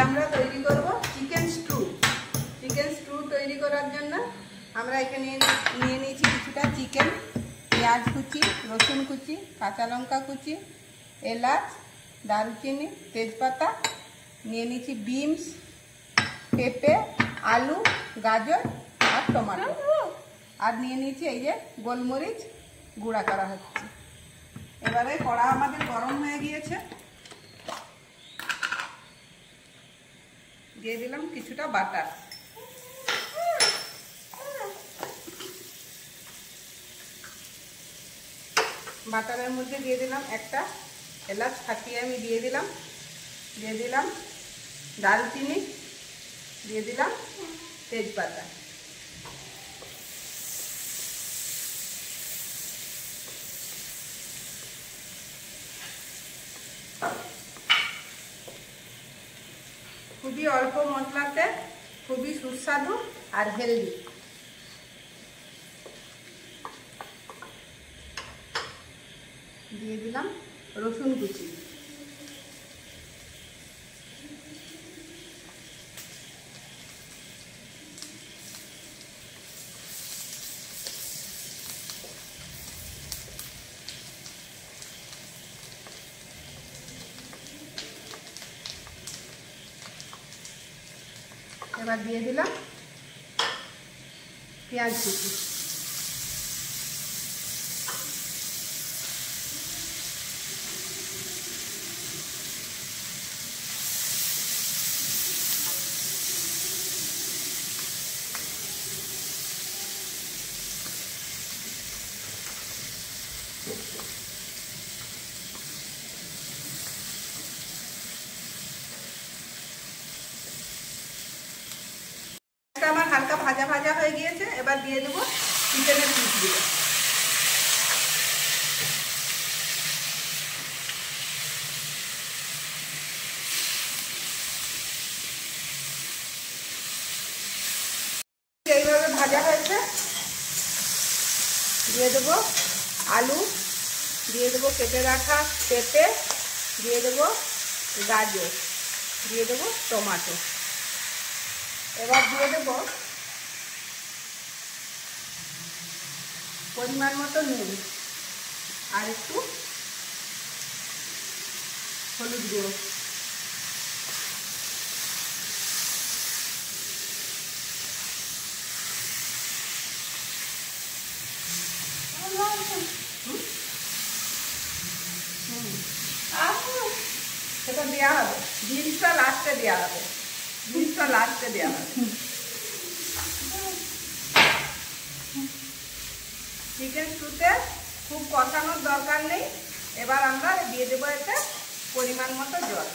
আমরা তৈরি করব চিকেন স্টু। চিকেন স্টু তৈরি করার জন্য আমরা এখানে নিয়ে নিয়েছি কিছুটা চিকেন, পেঁয়াজ কুচি, রসুন কুচি, কাঁচা লঙ্কা কুচি, এলাচ, দারুচিনি, তেজপাতা, নিয়ে নিয়েছি বিনস, পেঁপে, আলু, গাজর আর টমেটো, আর নিয়ে নিয়েছি এই যে গোলমরিচ গুঁড়া করা হচ্ছে। এবারে কড়া আমাদের গরম হয়ে গিয়েছে, দিয়ে দিলাম কিছুটা বাটার। বাটারের মধ্যে দিয়ে দিলাম একটা এলাচ ফাটিয়ে আমি দিয়ে দিলাম দারুচিনি, দিয়ে দিলাম তেজপাতা। খুবই অল্প মশলাতে খুবই সুস্বাদু আর হেলদি। দিয়ে দিলাম রসুন কুচি, এবার দিয়ে দিলাম পেঁয়াজ কুচি, আমার হালকা ভাজা ভাজা হয়ে গিয়েছে। এবার দিয়ে দেবো চিকেনের পিসগুলো। এইভাবে ভাজা হয়েছে, দিয়ে দেবো আলু, দিয়ে দেবো কেটে রাখা পেঁপে, দিয়ে দেবো গাজর, দিয়ে দেবো টমেটো। এবার দিয়ে দেবো পরিমাণ মতো নুন আর একটু হলুদ গুঁড়ো। সেটা দেওয়া হবে, বিনসটা লাস্টে দেওয়া হবে, বিনসটা লাস্টে দেওয়া হবে। চিকেন স্টুতে খুব কষানোর দরকার নেই। এবার আমরা দিয়ে দেবো এতে পরিমাণ মতো জল।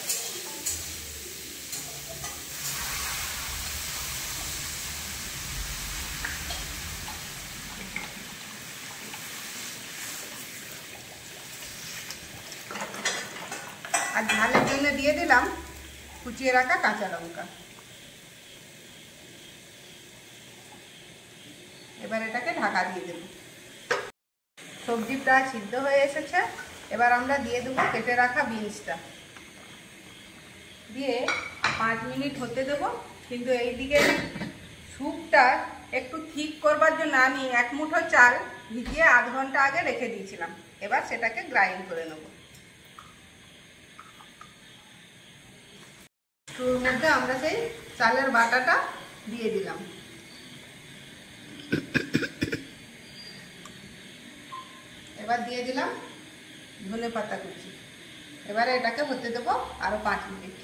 আর ঝালের জন্য দিয়ে দিলাম কুচিয়ে রাখা কাঁচা লঙ্কা। এবার এটাকে ঢাকা দিয়ে দেব। সবজি প্রায় সিদ্ধ হয়ে এসেছে। এবার আমরা দিয়ে দেবো কেটে রাখা বিনসটা, দিয়ে 5 মিনিট হতে দেবো। কিন্তু এইদিকে স্যুপটা একটু ঠিক করবার জন্য আমি 1 মুঠো চাল ভিজিয়ে আধ ঘন্টা আগে রেখে দিয়েছিলাম। এবার সেটাকে গ্রাইন্ড করে নেব। স্টুর মধ্যে আমরা সেই চালের বাটাটা দিয়ে দিলাম। এবার দিয়ে দিলাম ধনে পাতা কুচি। এবারে এটাকে হতে দেবো আরো 5 মিনিট।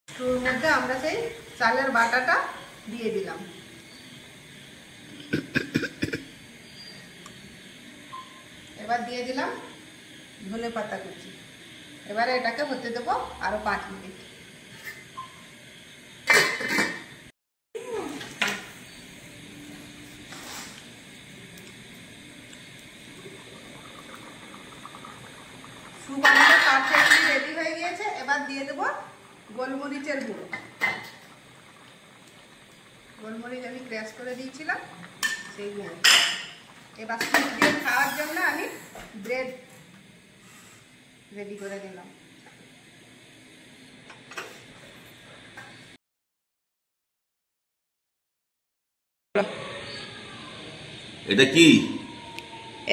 স্টুর মধ্যে আমরা সেই চালের বাটাটা দিয়ে দিলাম। এবার দিয়ে দিলাম ধনে পাতা কুচি। এবারে এটাকে হতে দেবো আরো 5 মিনিট। স্যুপ আমাদের পারফেক্টলি রেডি হয়ে গিয়েছে। এবার দিয়ে দেবো গোলমরিচের গুঁড়ো। গোলমরিচ আমি ক্র্যাশ করে দিয়েছিলাম সেই গুঁড়ো। এবার স্যুপ দিয়ে খাওয়ার জন্য আমি ব্রেড রেডি করে দিলাম। এটা কি?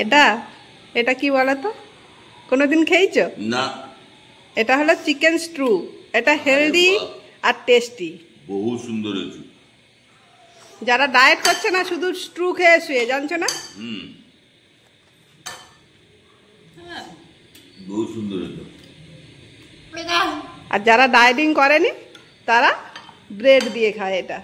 এটা এটা কি বলো তো, কোনোদিন খেয়েছো? না। এটা হলো চিকেন স্ট্রু। এটা হেলদি আর টেস্টি। বহু সুন্দর হয়েছে। যারা ডায়েট করছে না, শুধু স্ট্রু খেয়ে শুয়ে, জানছো না? বহু সুন্দর হয়েছে। আর যারা ডায়েটিং করেনি তারা ব্রেড দিয়ে খায় এটা।